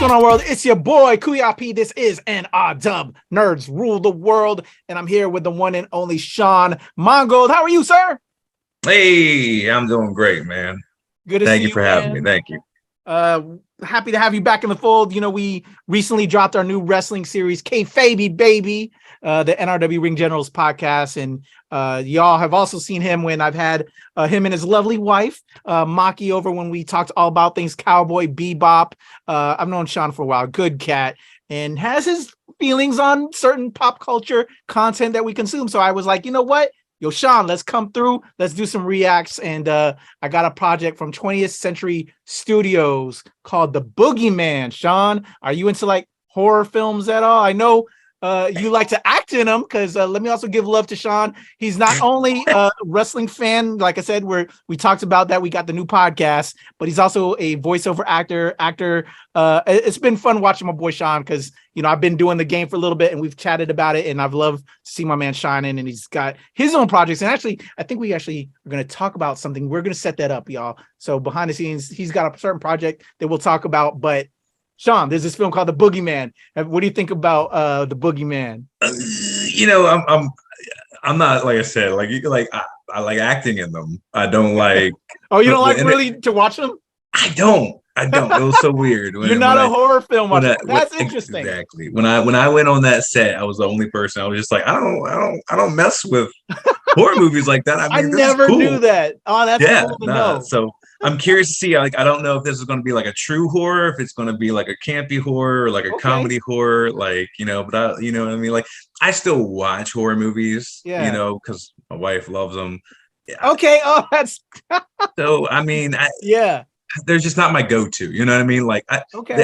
going on, world? It's your boy Kuya P. This is NRW. Nerds rule the world, and I'm here with the one and only Shawn Mongold. How are you, sir? Hey, I'm doing great, man. Good to Thank see you you, for having me. Thank you. Happy to have you back in the fold. You know, we recently dropped our new wrestling series, Kayfabe Baby, the NRW Ring Generals podcast, and y'all have also seen him when I've had him and his lovely wife, Maki, over when we talked all about things Cowboy Bebop. I've known Shawn for a while, good cat, and has his feelings on certain pop culture content that we consume. So I was like, you know what? Yo, Shawn, let's come through. Let's do some reacts. And I got a project from 20th Century Studios called The Boogeyman. Shawn, are you into like horror films at all? I know you like to act in them, because let me also give love to Shawn. He's not only a wrestling fan, like I said, we talked about that. We got the new podcast, but he's also a voiceover actor. It's been fun watching my boy Shawn, because you know I've been doing the game for a little bit, and we've chatted about it, and I've loved to see my man shining, and he's got his own projects. And actually, I think we actually are going to talk about something. We're going to set that up, y'all. So behind the scenes, he's got a certain project that we'll talk about, but Shawn, there's this film called The Boogeyman. What do you think about The Boogeyman? You know, I'm not, like I said, I like acting in them. I don't like. Oh, you don't like really to watch them? I don't. It was so weird. You're not a horror film watcher. That's interesting. Exactly. When I went on that set, I was the only person. I was just like, I don't mess with horror movies like that. I never knew that. Oh, that's cool to know. So I'm curious to see. Like, I don't know if this is going to be like a true horror, if it's going to be like a campy horror, or like a comedy horror, like, you know. But you know what I mean. Like, I still watch horror movies, you know, because my wife loves them. Yeah. Okay. Oh, that's so. I mean, they're just not my go-to. You know what I mean? Like, I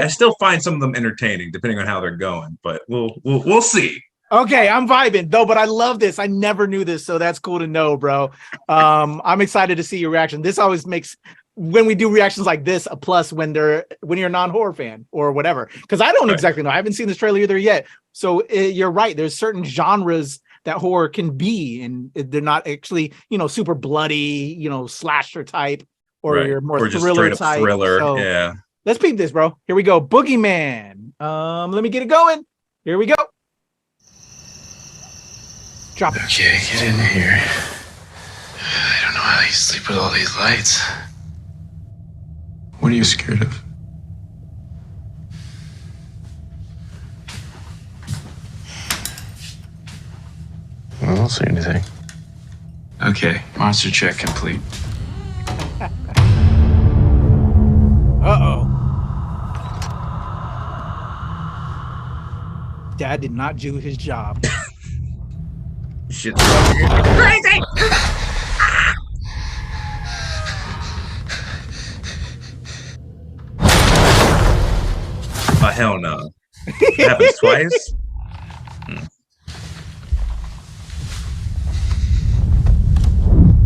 still find some of them entertaining, depending on how they're going. But we'll see. Okay, I'm vibing though, but I love this. I never knew this, so that's cool to know, bro. I'm excited to see your reaction. This always makes, when we do reactions like this, a plus when you're a non-horror fan or whatever. Because I don't exactly know. I haven't seen this trailer either yet. So you're right. There's certain genres that horror can be, and they're not actually, you know, super bloody, you know, slasher type, or you're more thriller type. Thriller. So let's peep this, bro. Here we go. Boogeyman. Let me get it going. Here we go. Drop it. Okay, get in here. I don't know how you sleep with all these lights. What are you scared of? I don't see anything. Okay, monster check complete. Uh-oh. Dad did not do his job. Shit's crazy. Oh, hell no. That happens twice?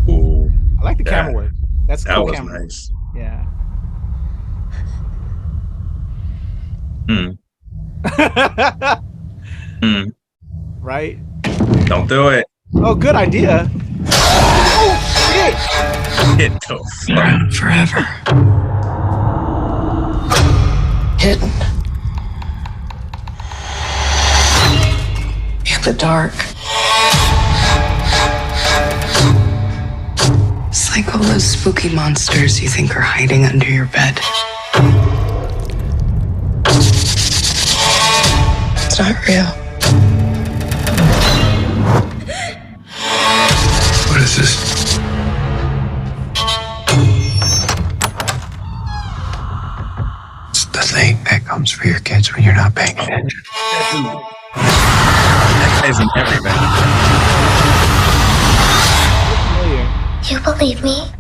Ooh, I like the camera work. That was camera. Nice. Yeah. Right? Don't do it. Oh, good idea. Oh, shit. Hit the forever. Hidden. In the dark. It's like all those spooky monsters you think are hiding under your bed. It's not real. What is this? It's the thing that comes for your kids when you're not paying attention. That guy's in everything. You believe me?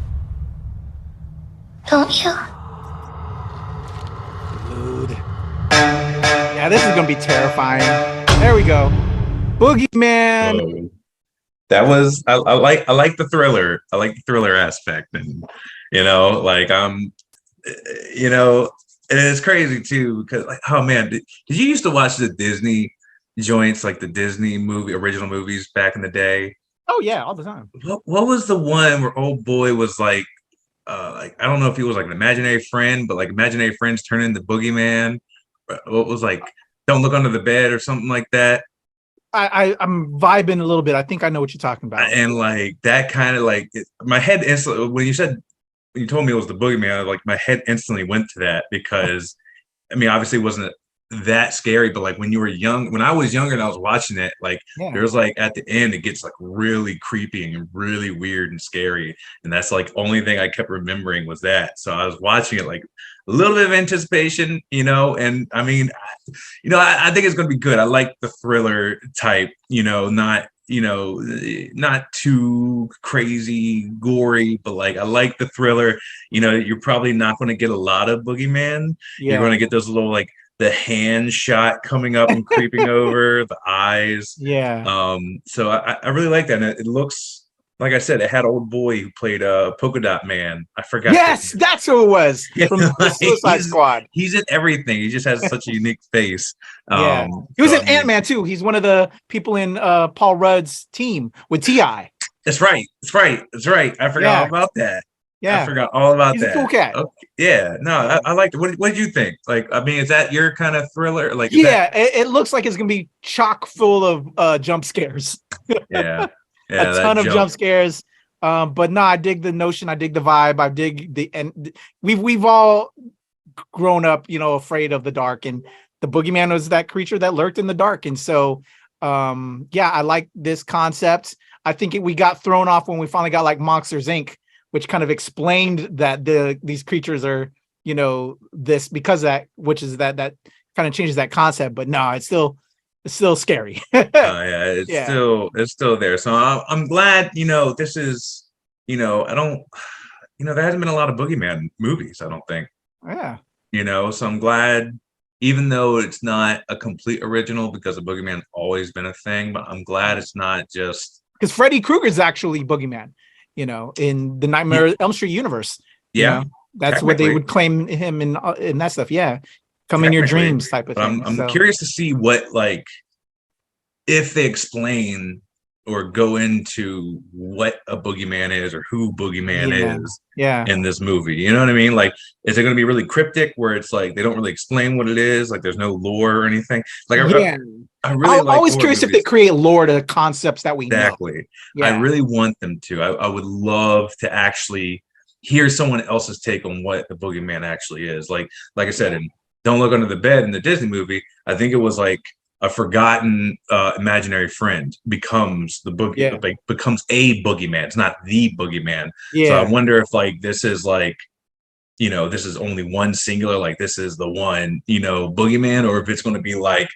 Don't you? Dude. Yeah, this is gonna be terrifying. There we go. Boogeyman. That was I like the thriller. I like the thriller aspect, and you know, like you know, and it's crazy too because like, oh man, did you used to watch the Disney joints, like the Disney original movies back in the day? Oh yeah, all the time. What was the one where old boy was like I don't know if he was like an imaginary friend, but like imaginary friends turn into Boogeyman, what was like, don't look under the bed or something like that. I'm vibing a little bit. I think I know what you're talking about. And like that kind of like my head instantly when you told me it was the Boogeyman, like my head instantly went to that because I mean obviously it wasn't that scary, but like when you were young, when I was younger and I was watching it, like there's like at the end it gets like really creepy and really weird and scary, and that's like only thing I kept remembering was that. So I was watching it like a little bit of anticipation, and I mean, I think it's going to be good. I like the thriller type, not too crazy gory, but like I like the thriller. You're probably not going to get a lot of Boogeyman. You're going to get those little like the hand shot coming up and creeping over the eyes. So I really like that, and it looks like I said, it had old boy who played Polka Dot Man. I forgot. Yes, that's who it was from the Suicide Squad. He's in everything. He just has such a unique face. He was in Ant-Man too. He's one of the people in Paul Rudd's team with T.I. That's right. I forgot all about that. Yeah, I forgot all about He's that. A cool cat. Okay. Yeah, no, I liked it. What did you think? Like, I mean, is that your kind of thriller? Like, it looks like it's gonna be chock full of jump scares. Yeah, a ton of jump scares. But no, I dig the notion. I dig the vibe. I dig and we've all grown up, afraid of the dark, and the Boogeyman was that creature that lurked in the dark. And so, I like this concept. I think we got thrown off when we finally got like Monsters Inc., which kind of explained that these creatures are, this because of that, which is that kind of changes that concept. But no, it's still scary. It's still there. So I'm glad, this is, I don't, there hasn't been a lot of Boogeyman movies, I don't think. Yeah. So I'm glad, even though it's not a complete original because the Boogeyman's always been a thing, but I'm glad it's not just because Freddy Krueger's actually Boogeyman, in the Nightmare on Elm Street universe. That's what they would claim him in that stuff. Yeah. Come in your dreams type of thing. I'm curious to see what, like, if they explain or go into what a Boogeyman is or who Boogeyman is in this movie. You know what I mean? Like, is it going to be really cryptic where it's like they don't really explain what it is? Like, there's no lore or anything? Like, I'm always curious if they create lore to the concepts that we know. I really want them to. I would love to actually hear someone else's take on what the Boogeyman actually is. Like I said, in Don't Look Under the Bed in the Disney movie, I think it was like a forgotten imaginary friend becomes the becomes a Boogeyman. It's not the Boogeyman. So I wonder if like this is like, this is only one singular, like this is the one, Boogeyman, or if it's going to be like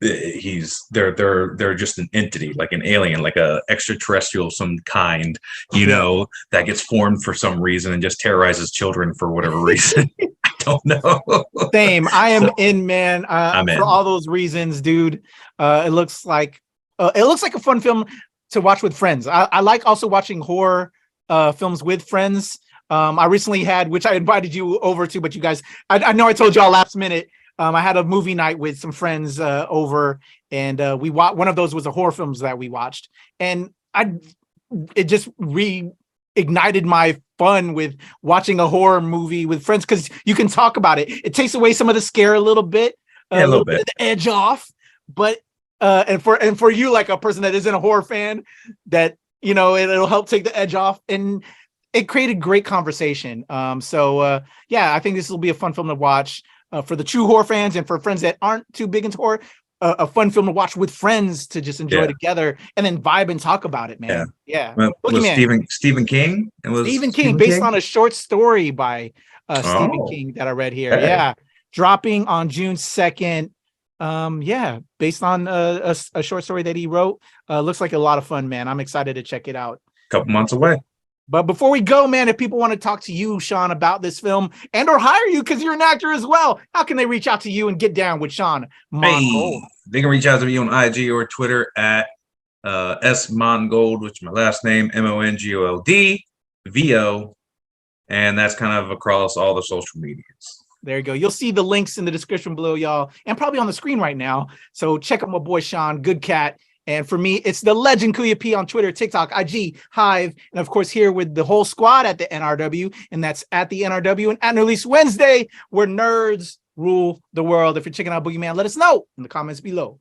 they're just an entity, like an alien, like a extraterrestrial of some kind, that gets formed for some reason and just terrorizes children for whatever reason. I don't know. Same. I am in, man. I'm in. For all those reasons, dude. It looks like a fun film to watch with friends. I like also watching horror films with friends. I recently had, which I invited you over to, but you guys, I know I told y'all last minute. I had a movie night with some friends over, and we watched. One of those was a horror films that we watched, and it just reignited my fun with watching a horror movie with friends because you can talk about it. It takes away some of the scare a little bit, a little bit of the edge off. But and for you, like a person that isn't a horror fan, that it'll help take the edge off, and it created great conversation. I think this will be a fun film to watch. For the true horror fans and for friends that aren't too big into horror, a fun film to watch with friends to just enjoy together and then vibe and talk about it, man. Well, was Stephen King? Stephen King, based on a short story by Stephen King that I read here. Okay. Yeah, dropping on June 2nd. Based on a short story that he wrote. Looks like a lot of fun, man. I'm excited to check it out. Couple months away. But before we go, man, if people want to talk to you, Shawn, about this film and or hire you because you're an actor as well, how can they reach out to you and get down with Shawn Mongold? They can reach out to me on IG or Twitter at S-Mongold, which is my last name, MONGOLD, and that's kind of across all the social medias. There you go. You'll see the links in the description below, y'all, and probably on the screen right now. So check out my boy Shawn, good cat. And for me, it's the legend Kuya P on Twitter, TikTok, IG, Hive, and of course here with the whole squad at the NRW, and that's at the NRW and at Release Wednesday, where nerds rule the world. If you're checking out Boogeyman, let us know in the comments below.